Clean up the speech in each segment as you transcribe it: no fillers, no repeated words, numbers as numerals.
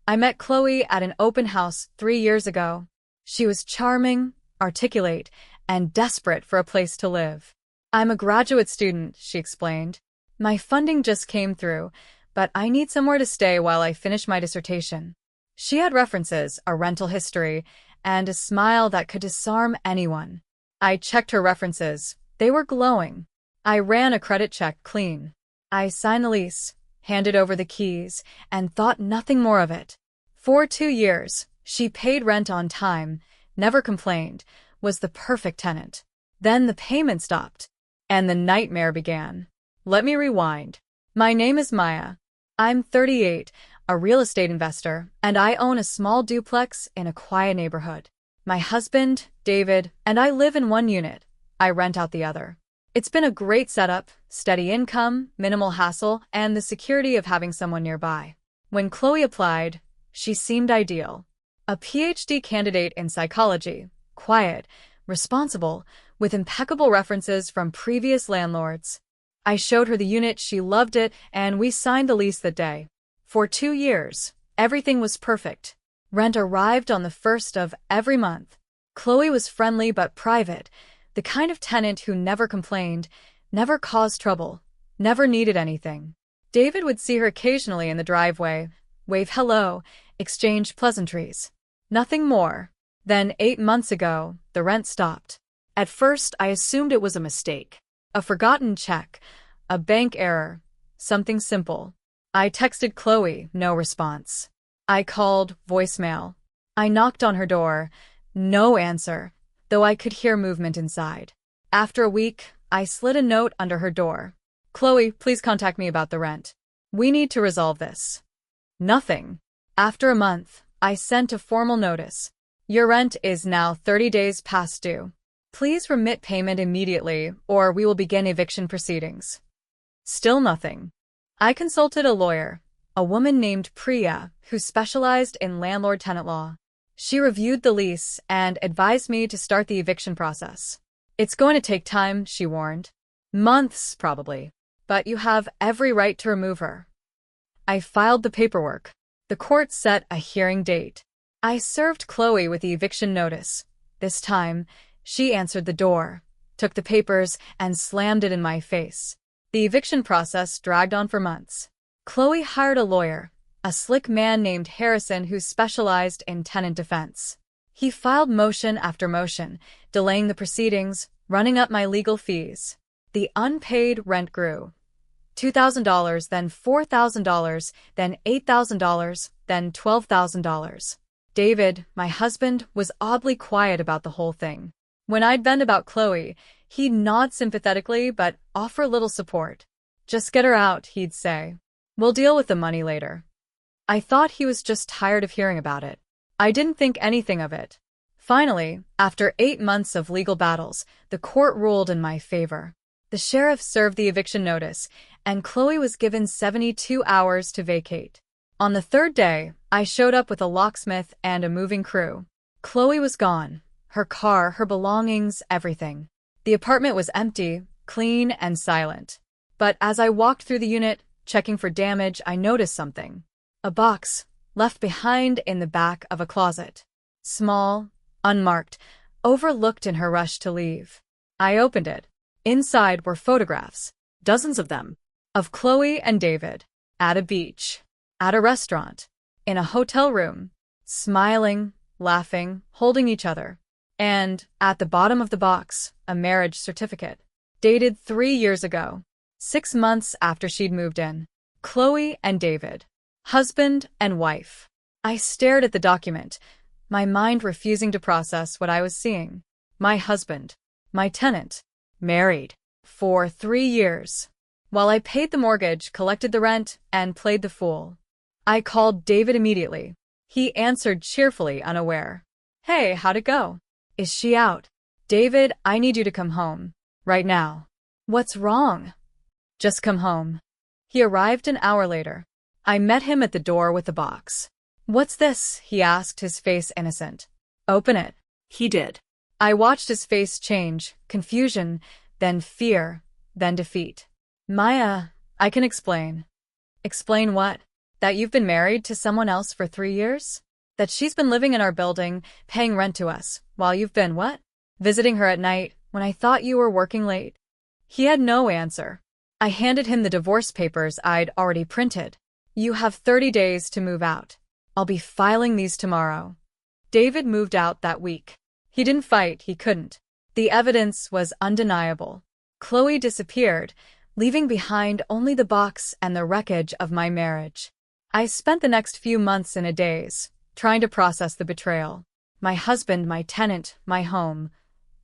I met Chloe at an open house 3 years ago. She was charming, articulate, and desperate for a place to live. I'm a graduate student, she explained. My funding just came through, but I need somewhere to stay while I finish my dissertation. She had references, a rental history, and a smile that could disarm anyone. I checked her references. They were glowing. I ran a credit check clean. I signed the lease, handed over the keys, and thought nothing more of it. For 2 years, she paid rent on time, never complained, was the perfect tenant. Then the payment stopped, and the nightmare began. Let me rewind. My name is Maya. I'm 38, a real estate investor, and I own a small duplex in a quiet neighborhood. My husband, David, and I live in one unit. I rent out the other. It's been a great setup, steady income, minimal hassle, and the security of having someone nearby. When Chloe applied, she seemed ideal. A PhD candidate in psychology, quiet, responsible, with impeccable references from previous landlords. I showed her the unit, she loved it, and we signed the lease that day. For 2 years, everything was perfect. Rent arrived on the 1st of every month. Chloe was friendly but private, the kind of tenant who never complained, never caused trouble, never needed anything. David would see her occasionally in the driveway, wave hello, exchange pleasantries. Nothing more. Then 8 months ago, the rent stopped. At first, I assumed it was a mistake. A forgotten check, a bank error, something simple. I texted Chloe, no response. I called, voicemail. I knocked on her door, no answer, though I could hear movement inside. After a week, I slid a note under her door. Chloe, please contact me about the rent. We need to resolve this. Nothing. After a month, I sent a formal notice. Your rent is now 30 days past due. Please remit payment immediately, or we will begin eviction proceedings. Still nothing. I consulted a lawyer, a woman named Priya, who specialized in landlord-tenant law. She reviewed the lease and advised me to start the eviction process. It's going to take time, she warned. Months, probably. But you have every right to remove her. I filed the paperwork. The court set a hearing date. I served Chloe with the eviction notice. This time, she answered the door, took the papers, and slammed it in my face. The eviction process dragged on for months. Chloe hired a lawyer, a slick man named Harrison who specialized in tenant defense. He filed motion after motion, delaying the proceedings, running up my legal fees. The unpaid rent grew. $2,000, then $4,000, then $8,000, then $12,000. David, my husband, was oddly quiet about the whole thing. When I'd vent about Chloe, he'd nod sympathetically but offer little support. Just get her out, he'd say. We'll deal with the money later. I thought he was just tired of hearing about it. I didn't think anything of it. Finally, after 8 months of legal battles, the court ruled in my favor. The sheriff served the eviction notice, and Chloe was given 72 hours to vacate. On the 3rd day, I showed up with a locksmith and a moving crew. Chloe was gone. Her car, her belongings, everything. The apartment was empty, clean, and silent. But as I walked through the unit, checking for damage, I noticed something. A box, left behind in the back of a closet. Small, unmarked, overlooked in her rush to leave. I opened it. Inside were photographs, dozens of them, of Chloe and David, at a beach, at a restaurant, in a hotel room, smiling, laughing, holding each other. And, at the bottom of the box, a marriage certificate, dated 3 years ago, 6 months after she'd moved in. Chloe and David, husband and wife. I stared at the document, my mind refusing to process what I was seeing. My husband, my tenant, married, for 3 years. While I paid the mortgage, collected the rent, and played the fool. I called David immediately. He answered cheerfully, unaware. Hey, how'd it go? Is she out? David, I need you to come home. Right now. What's wrong? Just come home. He arrived an hour later. I met him at the door with the box. What's this? He asked, his face innocent. Open it. He did. I watched his face change, confusion, then fear, then defeat. Maya, I can explain. Explain what? That you've been married to someone else for 3 years? That she's been living in our building, paying rent to us, while you've been what? Visiting her at night, when I thought you were working late. He had no answer. I handed him the divorce papers I'd already printed. You have 30 days to move out. I'll be filing these tomorrow. David moved out that week. He didn't fight, he couldn't. The evidence was undeniable. Chloe disappeared, leaving behind only the box and the wreckage of my marriage. I spent the next few months in a daze, trying to process the betrayal. My husband, my tenant, my home.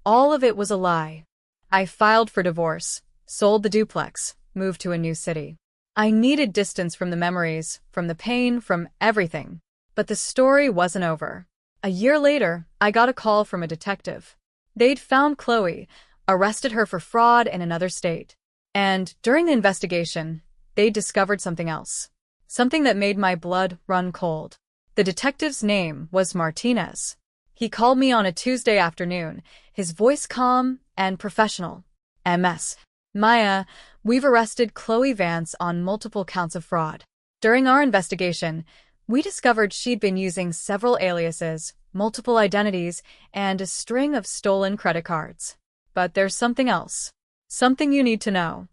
All of it was a lie. I filed for divorce, sold the duplex, moved to a new city. I needed distance from the memories, from the pain, from everything. But the story wasn't over. A year later, I got a call from a detective. They'd found Chloe, arrested her for fraud in another state. And during the investigation, they'd discovered something else. Something that made my blood run cold. The detective's name was Martinez. He called me on a Tuesday afternoon, his voice calm and professional. MS. Maya, we've arrested Chloe Vance on multiple counts of fraud. During our investigation, we discovered she'd been using several aliases, multiple identities, and a string of stolen credit cards. But there's something else. Something you need to know.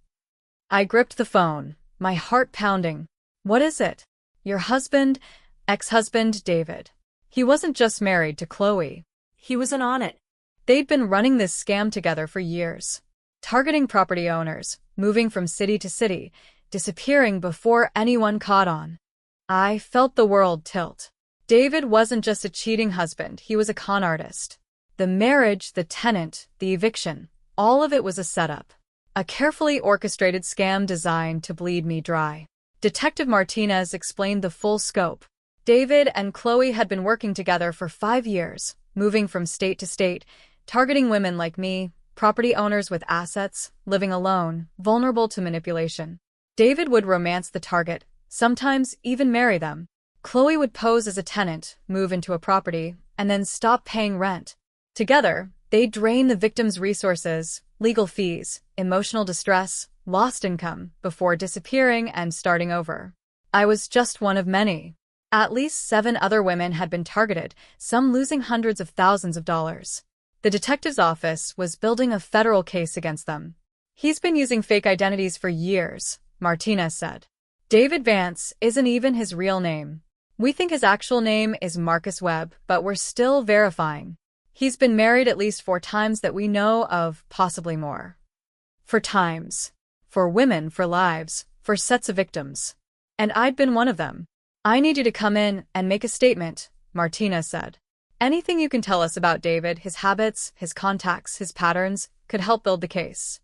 I gripped the phone, my heart pounding. What is it? Your husband, ex-husband, David. He wasn't just married to Chloe. He was in on it. They'd been running this scam together for years. Targeting property owners, moving from city to city, disappearing before anyone caught on. I felt the world tilt. David wasn't just a cheating husband, he was a con artist. The marriage, the tenant, the eviction, all of it was a setup. A carefully orchestrated scam designed to bleed me dry. Detective Martinez explained the full scope. David and Chloe had been working together for 5 years, moving from state to state, targeting women like me, property owners with assets, living alone, vulnerable to manipulation. David would romance the target, sometimes even marry them. Chloe would pose as a tenant, move into a property, and then stop paying rent. Together, they'd drain the victim's resources, legal fees, emotional distress, lost income, before disappearing and starting over. I was just one of many. At least 7 other women had been targeted, some losing hundreds of thousands of dollars. The detective's office was building a federal case against them. He's been using fake identities for years, Martinez said. David Vance isn't even his real name. We think his actual name is Marcus Webb, but we're still verifying. He's been married at least 4 times that we know of, possibly more. For times. For women, for lives, for sets of victims. And I'd been one of them. I need you to come in and make a statement, Martinez said. Anything you can tell us about David, his habits, his contacts, his patterns, could help build the case.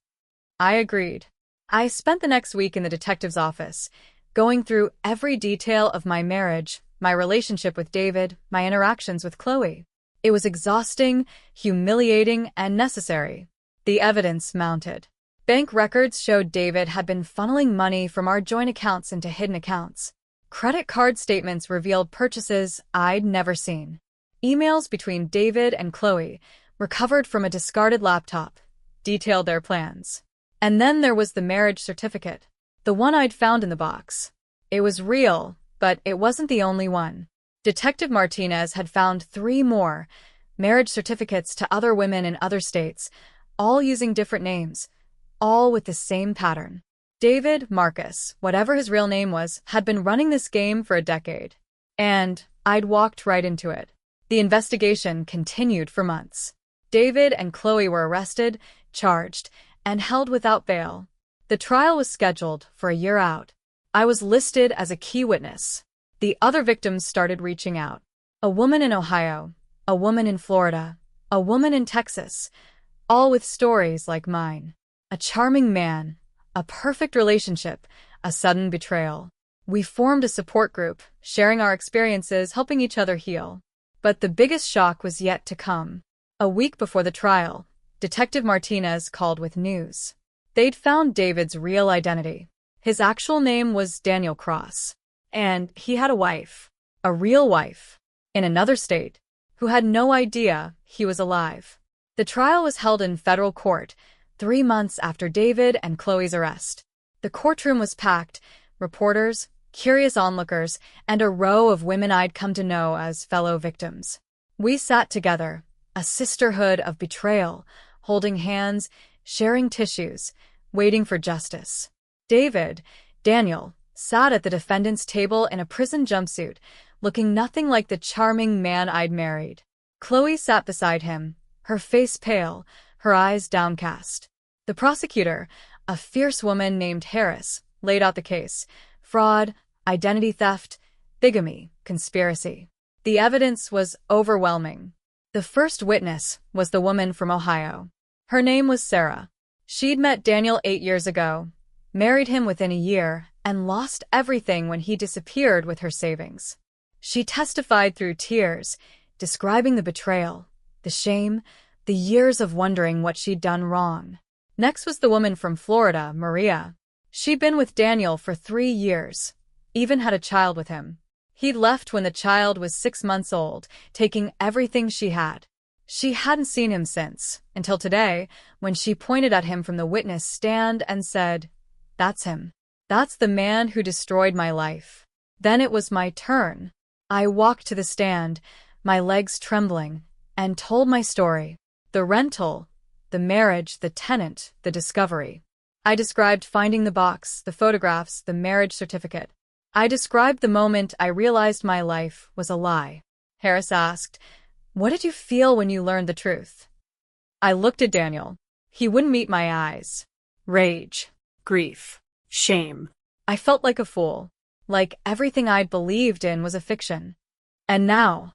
I agreed. I spent the next week in the detective's office, going through every detail of my marriage, my relationship with David, my interactions with Chloe. It was exhausting, humiliating, and necessary. The evidence mounted. Bank records showed David had been funneling money from our joint accounts into hidden accounts. Credit card statements revealed purchases I'd never seen. Emails between David and Chloe, recovered from a discarded laptop, detailed their plans. And then there was the marriage certificate, the one I'd found in the box. It was real, but it wasn't the only one. Detective Martinez had found 3 more marriage certificates to other women in other states, all using different names, all with the same pattern. David, Marcus, whatever his real name was, had been running this game for a decade. And I'd walked right into it. The investigation continued for months. David and Chloe were arrested, charged, and held without bail. The trial was scheduled for a year out. I was listed as a key witness. The other victims started reaching out. A woman in Ohio, a woman in Florida, a woman in Texas, all with stories like mine. A charming man, a perfect relationship, a sudden betrayal. We formed a support group, sharing our experiences, helping each other heal. But the biggest shock was yet to come. A week before the trial, Detective Martinez called with news. They'd found David's real identity. His actual name was Daniel Cross. And he had a wife, a real wife, in another state, who had no idea he was alive. The trial was held in federal court, 3 months after David and Chloe's arrest. The courtroom was packed, reporters, curious onlookers, and a row of women I'd come to know as fellow victims. We sat together, a sisterhood of betrayal, holding hands, sharing tissues, waiting for justice. Daniel, sat at the defendant's table in a prison jumpsuit, looking nothing like the charming man I'd married. Chloe sat beside him, her face pale, her eyes downcast. The prosecutor, a fierce woman named Harris, laid out the case: fraud, identity theft, bigamy, conspiracy. The evidence was overwhelming. The first witness was the woman from Ohio. Her name was Sarah. She'd met Daniel 8 years ago, married him within a year, and lost everything when he disappeared with her savings. She testified through tears, describing the betrayal, the shame, the years of wondering what she'd done wrong. Next was the woman from Florida, Maria. She'd been with Daniel for 3 years, even had a child with him. He'd left when the child was 6 months old, taking everything she had. She hadn't seen him since, until today, when she pointed at him from the witness stand and said, "That's him. That's the man who destroyed my life." Then it was my turn. I walked to the stand, my legs trembling, and told my story. The rental, the marriage, the tenant, the discovery. I described finding the box, the photographs, the marriage certificate. I described the moment I realized my life was a lie. Harris asked, "What did you feel when you learned the truth?" I looked at Daniel. He wouldn't meet my eyes. Rage, grief, shame. I felt like a fool, like everything I'd believed in was a fiction. And now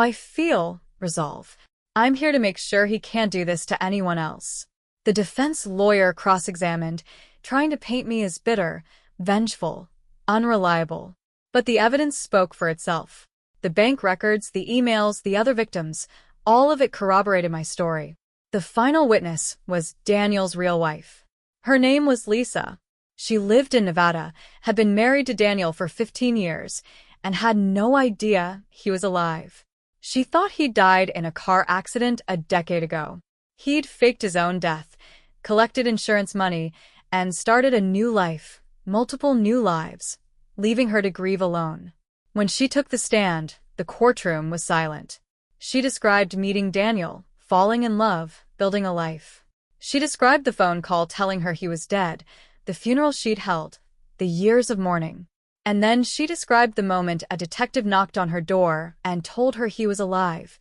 I feel resolve. I'm here to make sure he can't do this to anyone else. The defense lawyer cross-examined, trying to paint me as bitter, vengeful, unreliable. But the evidence spoke for itself. The bank records, the emails, the other victims, all of it corroborated my story. The final witness was Daniel's real wife. Her name was Lisa. She lived in Nevada, had been married to Daniel for 15 years, and had no idea he was alive. She thought he died in a car accident a decade ago. He'd faked his own death, collected insurance money, and started a new life, multiple new lives, leaving her to grieve alone. When she took the stand, the courtroom was silent. She described meeting Daniel, falling in love, building a life. She described the phone call telling her he was dead, the funeral she'd held, the years of mourning. And then she described the moment a detective knocked on her door and told her he was alive,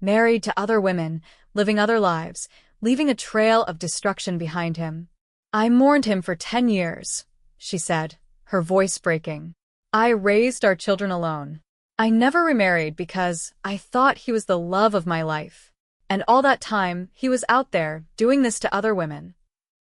married to other women, living other lives, leaving a trail of destruction behind him. "I mourned him for 10 years, she said, her voice breaking. "I raised our children alone. I never remarried because I thought he was the love of my life. And all that time, he was out there, doing this to other women."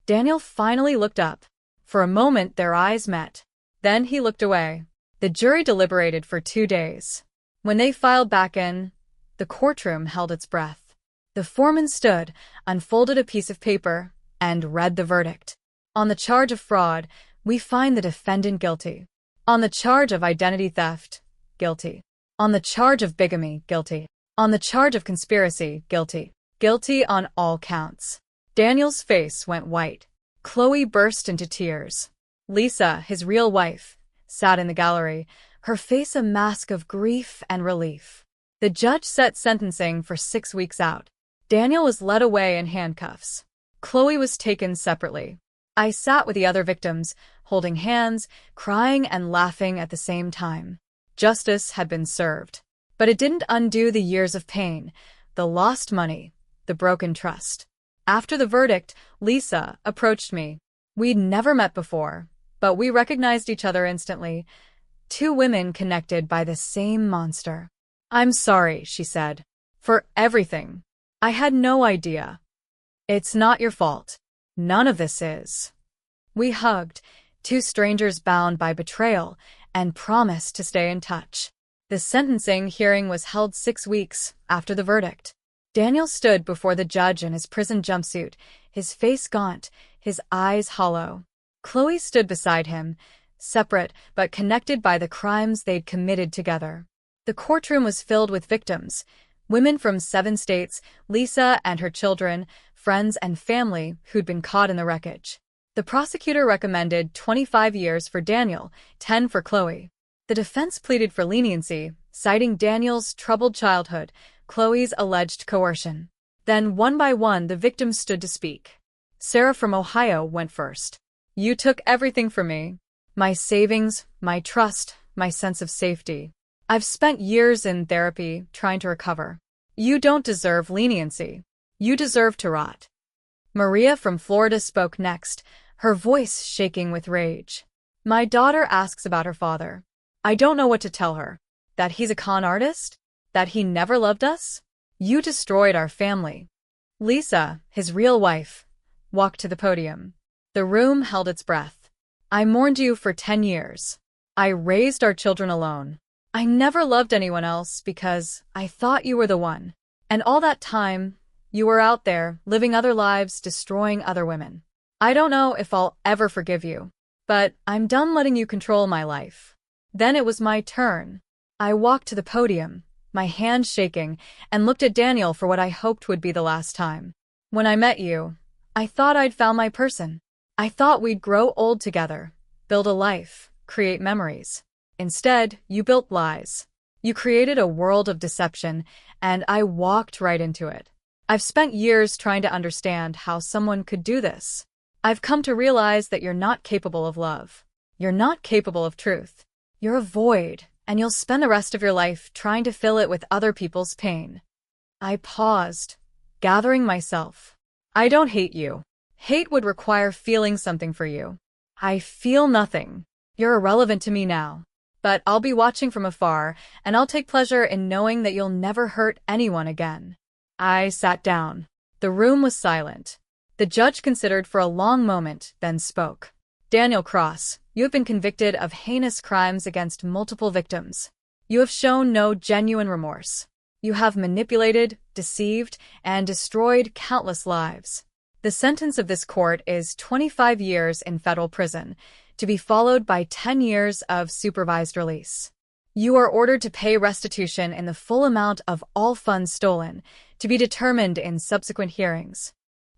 Daniel finally looked up. For a moment, their eyes met. Then he looked away. The jury deliberated for 2 days. When they filed back in, the courtroom held its breath. The foreman stood, unfolded a piece of paper, and read the verdict. On the charge of fraud, we find the defendant guilty. On the charge of identity theft, guilty. On the charge of bigamy, guilty. On the charge of conspiracy, guilty. Guilty on all counts. Daniel's face went white. Chloe burst into tears. Lisa, his real wife, sat in the gallery, her face a mask of grief and relief. The judge set sentencing for 6 weeks out. Daniel was led away in handcuffs. Chloe was taken separately. I sat with the other victims, holding hands, crying and laughing at the same time. Justice had been served. But it didn't undo the years of pain, the lost money, the broken trust. After the verdict, Lisa approached me. We'd never met before, but we recognized each other instantly. 2 women connected by the same monster. "I'm sorry," she said, "for everything. I had no idea. It's not your fault. None of this is." We hugged, 2 strangers bound by betrayal, and promised to stay in touch. The sentencing hearing was held 6 weeks after the verdict. Daniel stood before the judge in his prison jumpsuit, his face gaunt, his eyes hollow. Chloe stood beside him, separate but connected by the crimes they'd committed together. The courtroom was filled with victims, women from 7 states, Lisa and her children, friends and family who'd been caught in the wreckage. The prosecutor recommended 25 years for Daniel, 10 for Chloe. The defense pleaded for leniency, citing Daniel's troubled childhood, Chloe's alleged coercion. Then, one by one, the victims stood to speak. Sarah from Ohio went first. "You took everything from me. My savings, my trust, my sense of safety. I've spent years in therapy trying to recover. You don't deserve leniency. You deserve to rot." Maria from Florida spoke next, her voice shaking with rage. "My daughter asks about her father. I don't know what to tell her. That he's a con artist? That he never loved us? You destroyed our family." Lisa, his real wife, walked to the podium. The room held its breath. "I mourned you for 10 years. I raised our children alone. I never loved anyone else because I thought you were the one. And all that time, you were out there, living other lives, destroying other women. I don't know if I'll ever forgive you, but I'm done letting you control my life." Then it was my turn. I walked to the podium, my hand shaking, and looked at Daniel for what I hoped would be the last time. "When I met you, I thought I'd found my person. I thought we'd grow old together, build a life, create memories. Instead, you built lies. You created a world of deception, and I walked right into it. I've spent years trying to understand how someone could do this. I've come to realize that you're not capable of love. You're not capable of truth. You're a void, and you'll spend the rest of your life trying to fill it with other people's pain." I paused, gathering myself. "I don't hate you. Hate would require feeling something for you. I feel nothing. You're irrelevant to me now. But I'll be watching from afar, and I'll take pleasure in knowing that you'll never hurt anyone again." I sat down. The room was silent. The judge considered for a long moment, then spoke. "Daniel Cross, you have been convicted of heinous crimes against multiple victims. You have shown no genuine remorse. You have manipulated, deceived, and destroyed countless lives. The sentence of this court is 25 years in federal prison, to be followed by 10 years of supervised release. You are ordered to pay restitution in the full amount of all funds stolen, to be determined in subsequent hearings."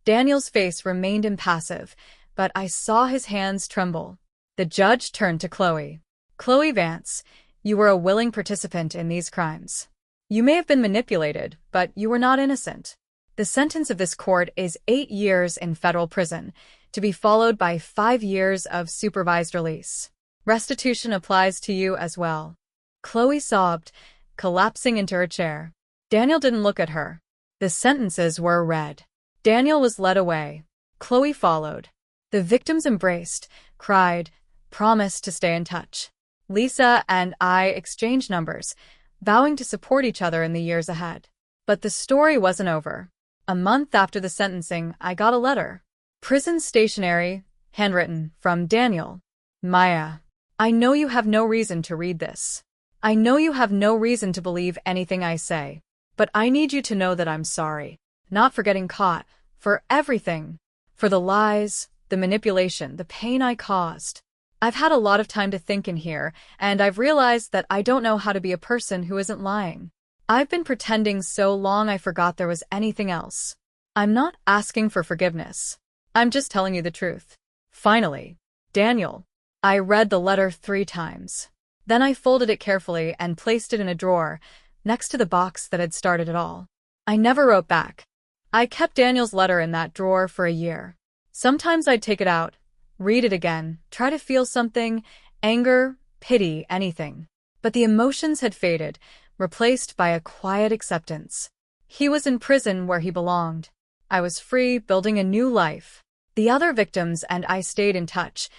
Daniel's face remained impassive, but I saw his hands tremble. The judge turned to Chloe. "Chloe Vance, you were a willing participant in these crimes. You may have been manipulated, but you were not innocent. The sentence of this court is 8 years in federal prison, to be followed by 5 years of supervised release. Restitution applies to you as well." Chloe sobbed, collapsing into her chair. Daniel didn't look at her. The sentences were read. Daniel was led away. Chloe followed. The victims embraced, cried, promised to stay in touch. Lisa and I exchanged numbers, vowing to support each other in the years ahead. But the story wasn't over. A month after the sentencing, I got a letter. Prison stationery, handwritten, from Daniel. "Maya, I know you have no reason to read this. I know you have no reason to believe anything I say. But I need you to know that I'm sorry. Not for getting caught. For everything. For the lies, the manipulation, the pain I caused. I've had a lot of time to think in here, and I've realized that I don't know how to be a person who isn't lying. I've been pretending so long I forgot there was anything else. I'm not asking for forgiveness. I'm just telling you the truth. Finally, Daniel." I read the letter 3 times. Then I folded it carefully and placed it in a drawer, next to the box that had started it all. I never wrote back. I kept Daniel's letter in that drawer for a year. Sometimes I'd take it out, read it again, try to feel something, anger, pity, anything. But the emotions had faded, replaced by a quiet acceptance. He was in prison where he belonged. I was free, building a new life. The other victims and I stayed in touch,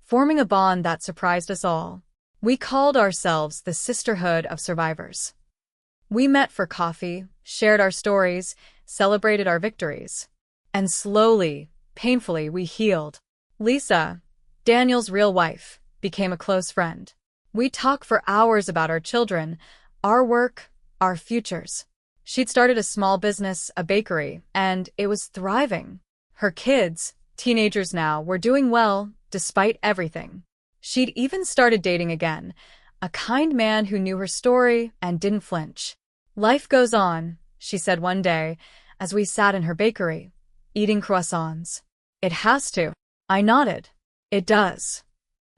forming a bond that surprised us all. We called ourselves the Sisterhood of Survivors. We met for coffee, shared our stories, celebrated our victories. And slowly, painfully, we healed. Lisa, Daniel's real wife, became a close friend. We talked for hours about our children, our work, our futures. She'd started a small business, a bakery, and it was thriving. Her kids, teenagers now, were doing well, despite everything. She'd even started dating again, a kind man who knew her story and didn't flinch. "Life goes on," she said one day, as we sat in her bakery, eating croissants. "It has to. I nodded. It does.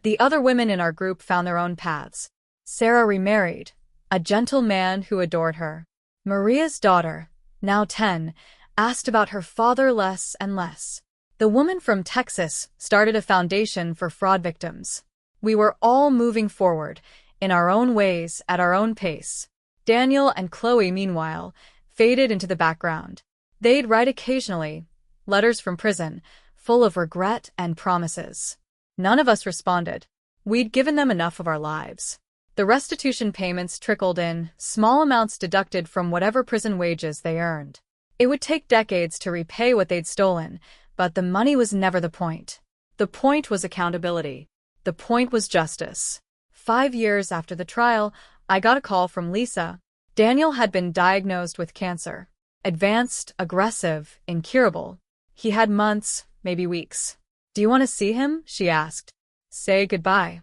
The other women in our group found their own paths. Sarah remarried, a gentle man who adored her. Maria's daughter, now 10, asked about her father less and less. The woman from Texas started a foundation for fraud victims. We were all moving forward, in our own ways, at our own pace. Daniel and Chloe, meanwhile, faded into the background. They'd write occasionally, letters from prison, full of regret and promises. None of us responded. We'd given them enough of our lives. The restitution payments trickled in, small amounts deducted from whatever prison wages they earned. It would take decades to repay what they'd stolen, but the money was never the point. The point was accountability. The point was justice. 5 years after the trial, I got a call from Lisa. Daniel had been diagnosed with cancer. Advanced, aggressive, incurable. He had months, maybe weeks. "Do you want to see him?" she asked. "Say goodbye."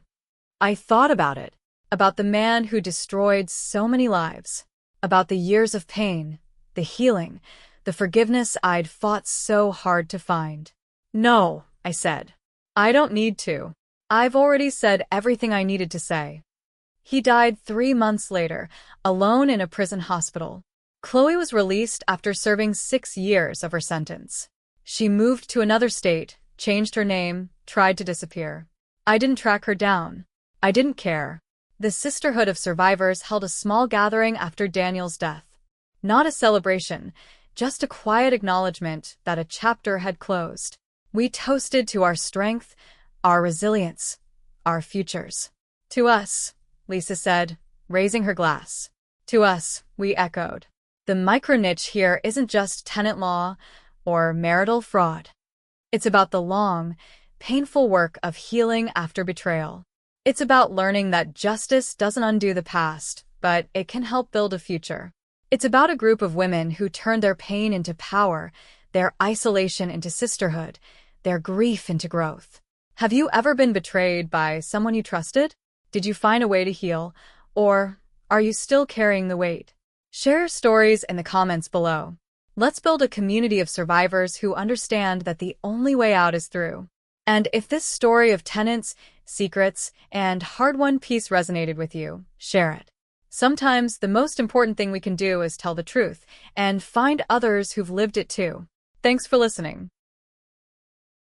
I thought about it. About the man who destroyed so many lives. About the years of pain, the healing, the forgiveness I'd fought so hard to find. "No," I said. "I don't need to. I've already said everything I needed to say." He died 3 months later, alone in a prison hospital. Chloe was released after serving 6 years of her sentence. She moved to another state, changed her name, tried to disappear. I didn't track her down. I didn't care. The Sisterhood of Survivors held a small gathering after Daniel's death. Not a celebration, just a quiet acknowledgement that a chapter had closed. We toasted to our strength, our resilience, our futures. "To us," Lisa said, raising her glass. "To us," we echoed. The micro-niche here isn't just tenant law or marital fraud. It's about the long, painful work of healing after betrayal. It's about learning that justice doesn't undo the past, but it can help build a future. It's about a group of women who turned their pain into power, their isolation into sisterhood, their grief into growth. Have you ever been betrayed by someone you trusted? Did you find a way to heal, or are you still carrying the weight? Share your stories in the comments below. Let's build a community of survivors who understand that the only way out is through. And if this story of tenants, secrets, and hard-won peace resonated with you, share it. Sometimes the most important thing we can do is tell the truth and find others who've lived it too. Thanks for listening.